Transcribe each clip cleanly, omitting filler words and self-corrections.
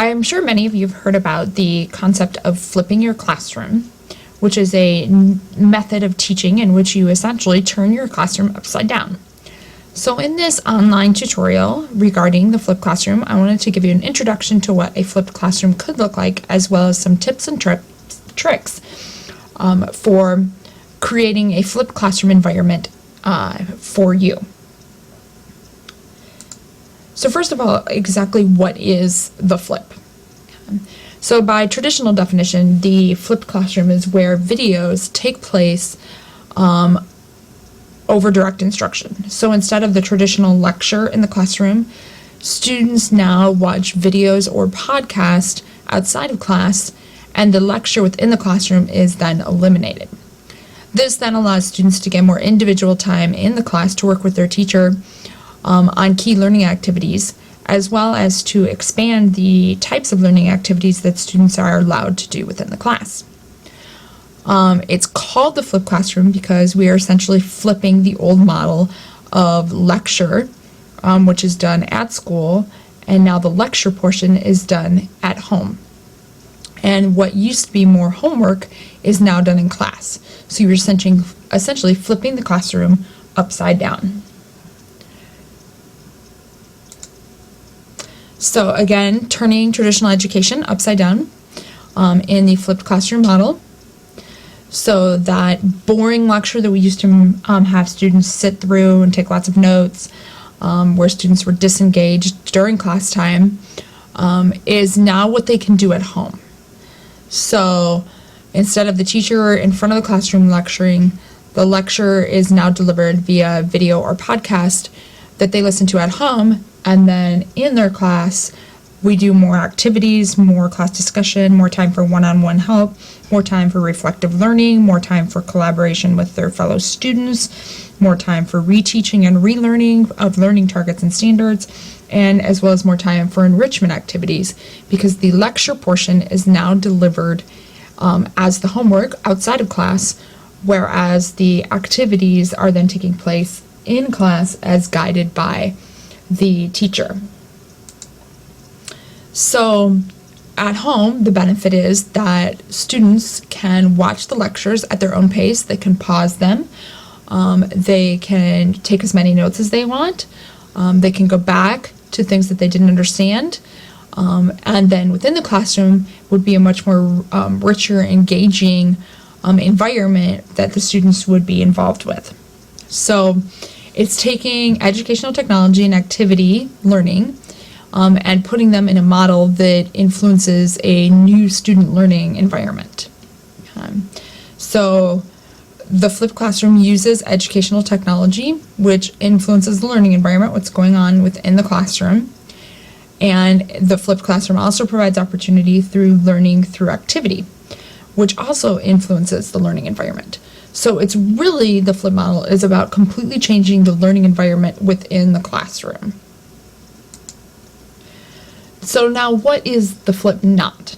I'm sure many of you have heard about the concept of flipping your classroom, which is a method of teaching in which you essentially turn your classroom upside down. So in this online tutorial regarding the flipped classroom, I wanted to give you an introduction to what a flipped classroom could look like, as well as some tips and tricks for creating a flipped classroom environment for you. So first of all, exactly what is the flip? So by traditional definition, the flipped classroom is where videos take place over direct instruction. So instead of the traditional lecture in the classroom, students now watch videos or podcasts outside of class, and the lecture within the classroom is then eliminated. This then allows students to get more individual time in the class to work with their teacher on key learning activities, as well as to expand the types of learning activities that students are allowed to do within the class. It's called the flipped classroom because we are essentially flipping the old model of lecture, which is done at school, and now the lecture portion is done at home. And what used to be more homework is now done in class. So you're essentially flipping the classroom upside down. So again, turning traditional education upside down in the flipped classroom model. So that boring lecture that we used to have students sit through and take lots of notes, where students were disengaged during class time, is now what they can do at home. So instead of the teacher in front of the classroom lecturing, the lecture is now delivered via video or podcast that they listen to at home, and then in their class we do more activities, more class discussion, more time for one-on-one help, more time for reflective learning, more time for collaboration with their fellow students, more time for reteaching and relearning of learning targets and standards, and as well as more time for enrichment activities, because the lecture portion is now delivered as the homework outside of class, whereas the activities are then taking place in class as guided by the teacher. So at home, the benefit is that students can watch the lectures at their own pace. They can pause them. They can take as many notes as they want. They can go back to things that they didn't understand. And then within the classroom would be a much more richer, engaging environment that the students would be involved with. So it's taking educational technology and activity learning and putting them in a model that influences a new student learning environment. So the flipped classroom uses educational technology, which influences the learning environment, what's going on within the classroom. And the flipped classroom also provides opportunity through learning through activity, which also influences the learning environment. So it's really, the flip model is about completely changing the learning environment within the classroom. So now, what is the flip not?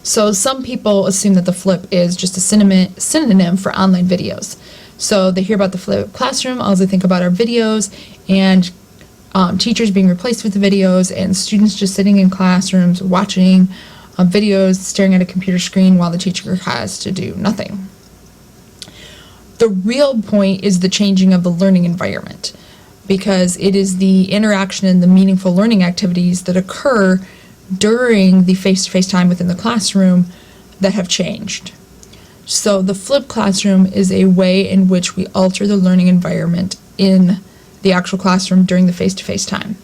So some people assume that the flip is just a synonym for online videos. So they hear about the flipped classroom, all they think about are videos, and teachers being replaced with the videos, and students just sitting in classrooms watching videos, staring at a computer screen while the teacher has to do nothing. The real point is the changing of the learning environment, because it is the interaction and the meaningful learning activities that occur during the face-to-face time within the classroom that have changed. So the flipped classroom is a way in which we alter the learning environment in the actual classroom during the face-to-face time.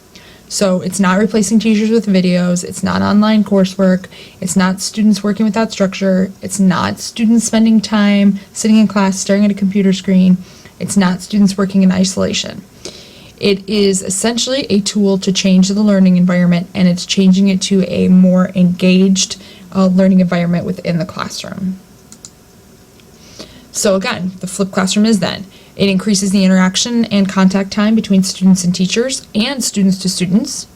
So it's not replacing teachers with videos, it's not online coursework, it's not students working without structure, it's not students spending time sitting in class staring at a computer screen, it's not students working in isolation. It is essentially a tool to change the learning environment, and it's changing it to a more engaged learning environment within the classroom. So again, the flipped classroom is then, it increases the interaction and contact time between students and teachers and students to students.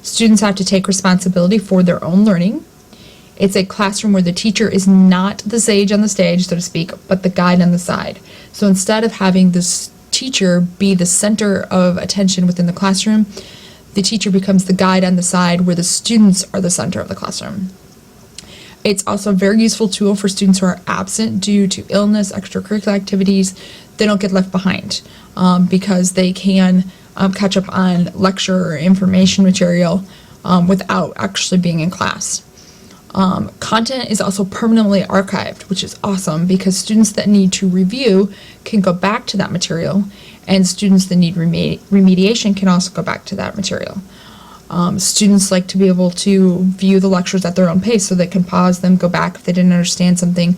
Students have to take responsibility for their own learning. It's a classroom where the teacher is not the sage on the stage, so to speak, but the guide on the side. So instead of having this teacher be the center of attention within the classroom, the teacher becomes the guide on the side where the students are the center of the classroom. It's also a very useful tool for students who are absent due to illness, extracurricular activities. They don't get left behind because they can catch up on lecture or information material without actually being in class. Content is also permanently archived, which is awesome because students that need to review can go back to that material, and students that need remediation can also go back to that material. Students like to be able to view the lectures at their own pace, so they can pause them, go back if they didn't understand something.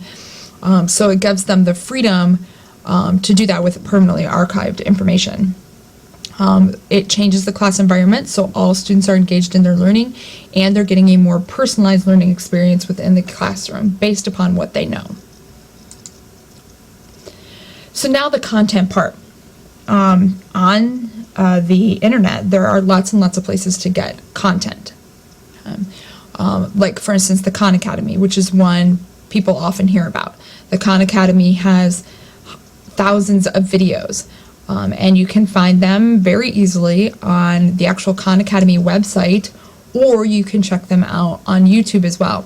So it gives them the freedom to do that with permanently archived information. It changes the class environment, so all students are engaged in their learning, and they're getting a more personalized learning experience within the classroom based upon what they know. So now the content part. On the internet, there are lots and lots of places to get content. Like, for instance, the Khan Academy, which is one people often hear about. The Khan Academy has thousands of videos, and you can find them very easily on the actual Khan Academy website, or you can check them out on YouTube as well.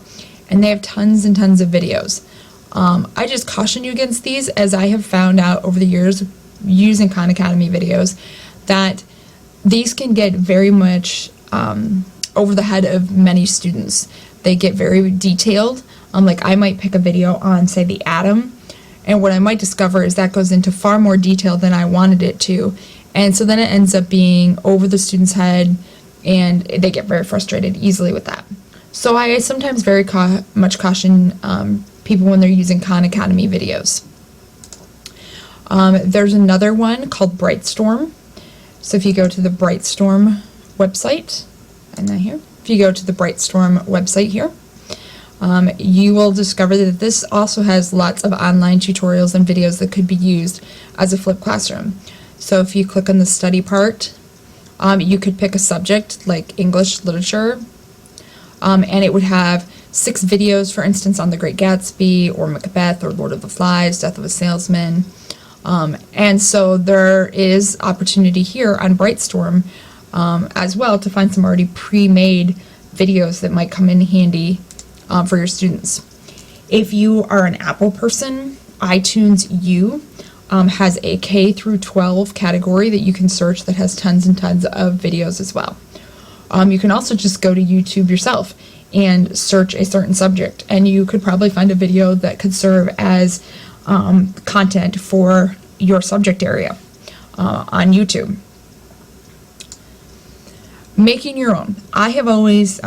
And they have tons and tons of videos. I just caution you against these, as I have found out over the years using Khan Academy videos that these can get very much over the head of many students. They get very detailed. Like, I might pick a video on, say, the atom, and what I might discover is that goes into far more detail than I wanted it to, and so then it ends up being over the student's head, and they get very frustrated easily with that. So I sometimes very much caution people when they're using Khan Academy videos. There's another one called Brightstorm. So if you go to the Brightstorm website, and then here, if you go to the Brightstorm website here, you will discover that this also has lots of online tutorials and videos that could be used as a flipped classroom. So if you click on the study part, you could pick a subject like English literature, and it would have 6 videos, for instance, on The Great Gatsby, or Macbeth, or Lord of the Flies, Death of a Salesman. And so there is opportunity here on Brightstorm as well to find some already pre-made videos that might come in handy for your students. If you are an Apple person, iTunes U has a K through 12 category that you can search that has tons and tons of videos as well. You can also just go to YouTube yourself and search a certain subject, and you could probably find a video that could serve as content for your subject area on YouTube. Making your own. I have always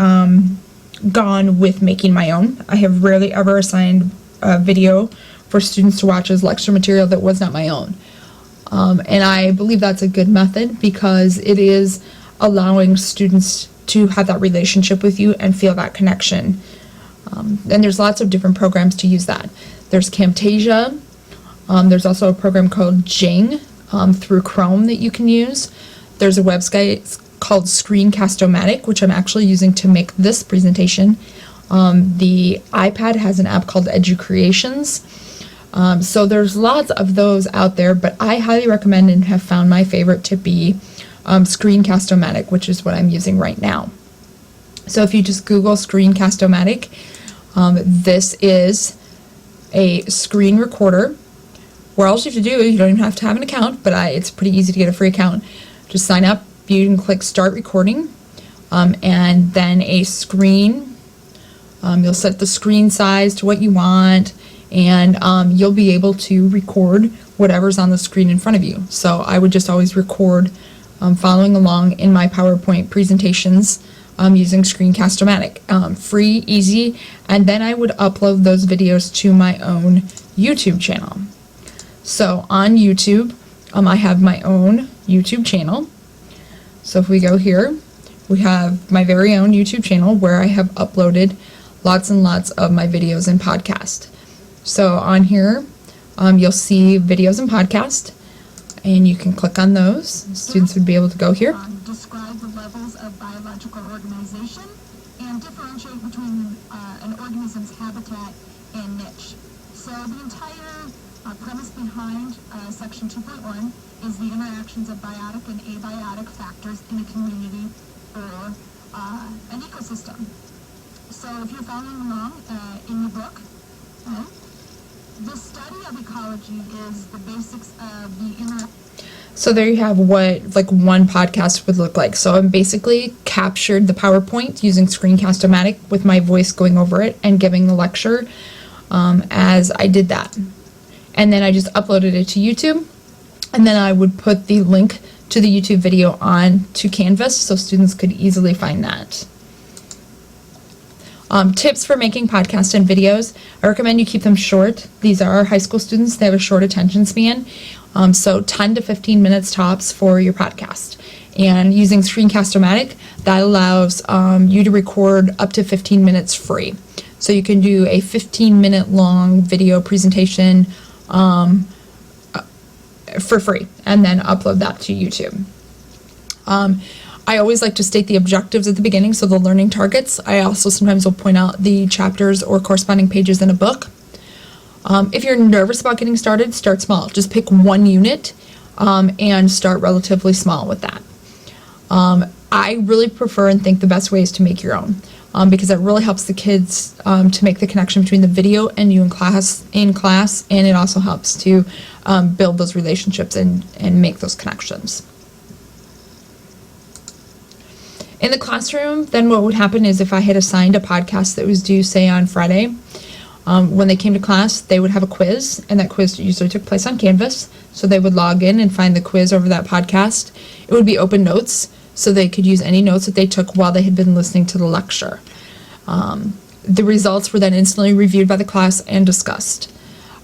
gone with making my own. I have rarely ever assigned a video for students to watch as lecture material that was not my own. And I believe that's a good method because it is allowing students to have that relationship with you and feel that connection. And there's lots of different programs to use that. There's Camtasia. There's also a program called Jing through Chrome that you can use. There's a website called Screencast-O-Matic, which I'm actually using to make this presentation. The iPad has an app called EduCreations. So there's lots of those out there, but I highly recommend and have found my favorite to be Screencast-O-Matic, which is what I'm using right now. So if you just Google Screencast-O-Matic, this is a screen recorder where all you have to do is, you don't even have to have an account, but it's pretty easy to get a free account. Just sign up, you can click start recording, and then a screen. You'll set the screen size to what you want, and you'll be able to record whatever's on the screen in front of you. So I would just always record following along in my PowerPoint presentations using Screencast-O-Matic. Free, easy, and then I would upload those videos to my own YouTube channel. So on YouTube, I have my own YouTube channel. So if we go here, we have my very own YouTube channel where I have uploaded lots and lots of my videos and podcasts. So on here, you'll see videos and podcast, and you can click on those. Students would be able to go here. Describe the levels of biological organization and differentiate between an organism's habitat and niche. So the entire premise behind section 2.1 is the interactions of biotic and abiotic factors in a community or an ecosystem. So if you're following along in your book, the study of ecology is the basics of the So there you have what like one podcast would look like. So I basically captured the PowerPoint using Screencast-O-Matic with my voice going over it and giving the lecture as I did that. And then I just uploaded it to YouTube, and then I would put the link to the YouTube video on to Canvas so students could easily find that. Tips for making podcasts and videos. I recommend you keep them short. These are high school students. They have a short attention span. So 10 to 15 minutes tops for your podcast. And using Screencast-O-Matic, that allows you to record up to 15 minutes free. So you can do a 15-minute long video presentation for free and then upload that to YouTube. I always like to state the objectives at the beginning, so the learning targets. I also sometimes will point out the chapters or corresponding pages in a book. If you're nervous about getting started, start small. Just pick one unit and start relatively small with that. I really prefer and think the best way is to make your own because it really helps the kids to make the connection between the video and you in class, and it also helps to build those relationships and make those connections. In the classroom, then what would happen is if I had assigned a podcast that was due, say, on Friday, when they came to class, they would have a quiz, and that quiz usually took place on Canvas. So they would log in and find the quiz over that podcast. It would be open notes, so they could use any notes that they took while they had been listening to the lecture. The results were then instantly reviewed by the class and discussed.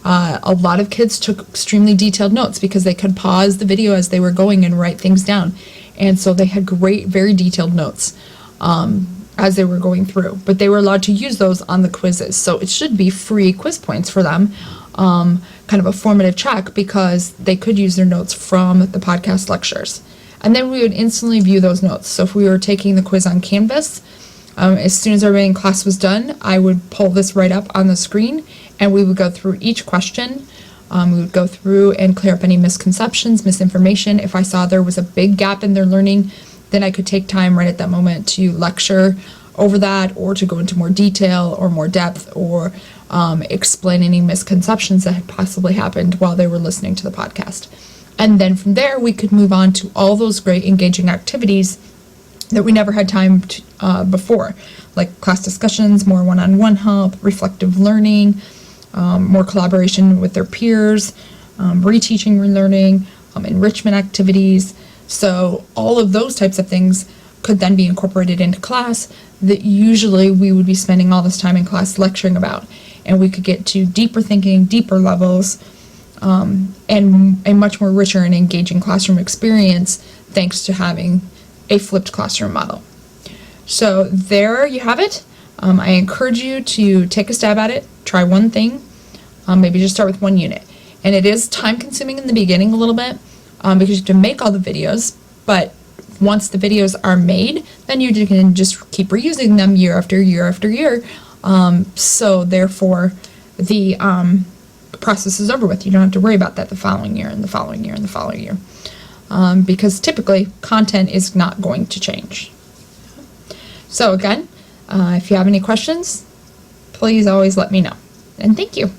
A lot of kids took extremely detailed notes because they could pause the video as they were going and write things down. And so they had great, very detailed notes as they were going through. But they were allowed to use those on the quizzes. So it should be free quiz points for them, kind of a formative check because they could use their notes from the podcast lectures. And then we would instantly view those notes. So if we were taking the quiz on Canvas, as soon as everybody in class was done, I would pull this right up on the screen and we would go through each question. We would go through and clear up any misconceptions, misinformation. If I saw there was a big gap in their learning, then I could take time right at that moment to lecture over that or to go into more detail or more depth or explain any misconceptions that had possibly happened while they were listening to the podcast. And then from there, we could move on to all those great engaging activities that we never had time to, before, like class discussions, more one-on-one help, reflective learning, more collaboration with their peers, reteaching, relearning, enrichment activities. So all of those types of things could then be incorporated into class that usually we would be spending all this time in class lecturing about. And we could get to deeper thinking, deeper levels, and a much more richer and engaging classroom experience thanks to having a flipped classroom model. So there you have it. I encourage you to take a stab at it, try one thing, maybe just start with one unit. And it is time consuming in the beginning a little bit because you have to make all the videos, but once the videos are made, then you can just keep reusing them year after year after year. So therefore, the process is over with. You don't have to worry about that the following year and the following year and the following year. Because typically, content is not going to change. So again, if you have any questions, please always let me know. And thank you.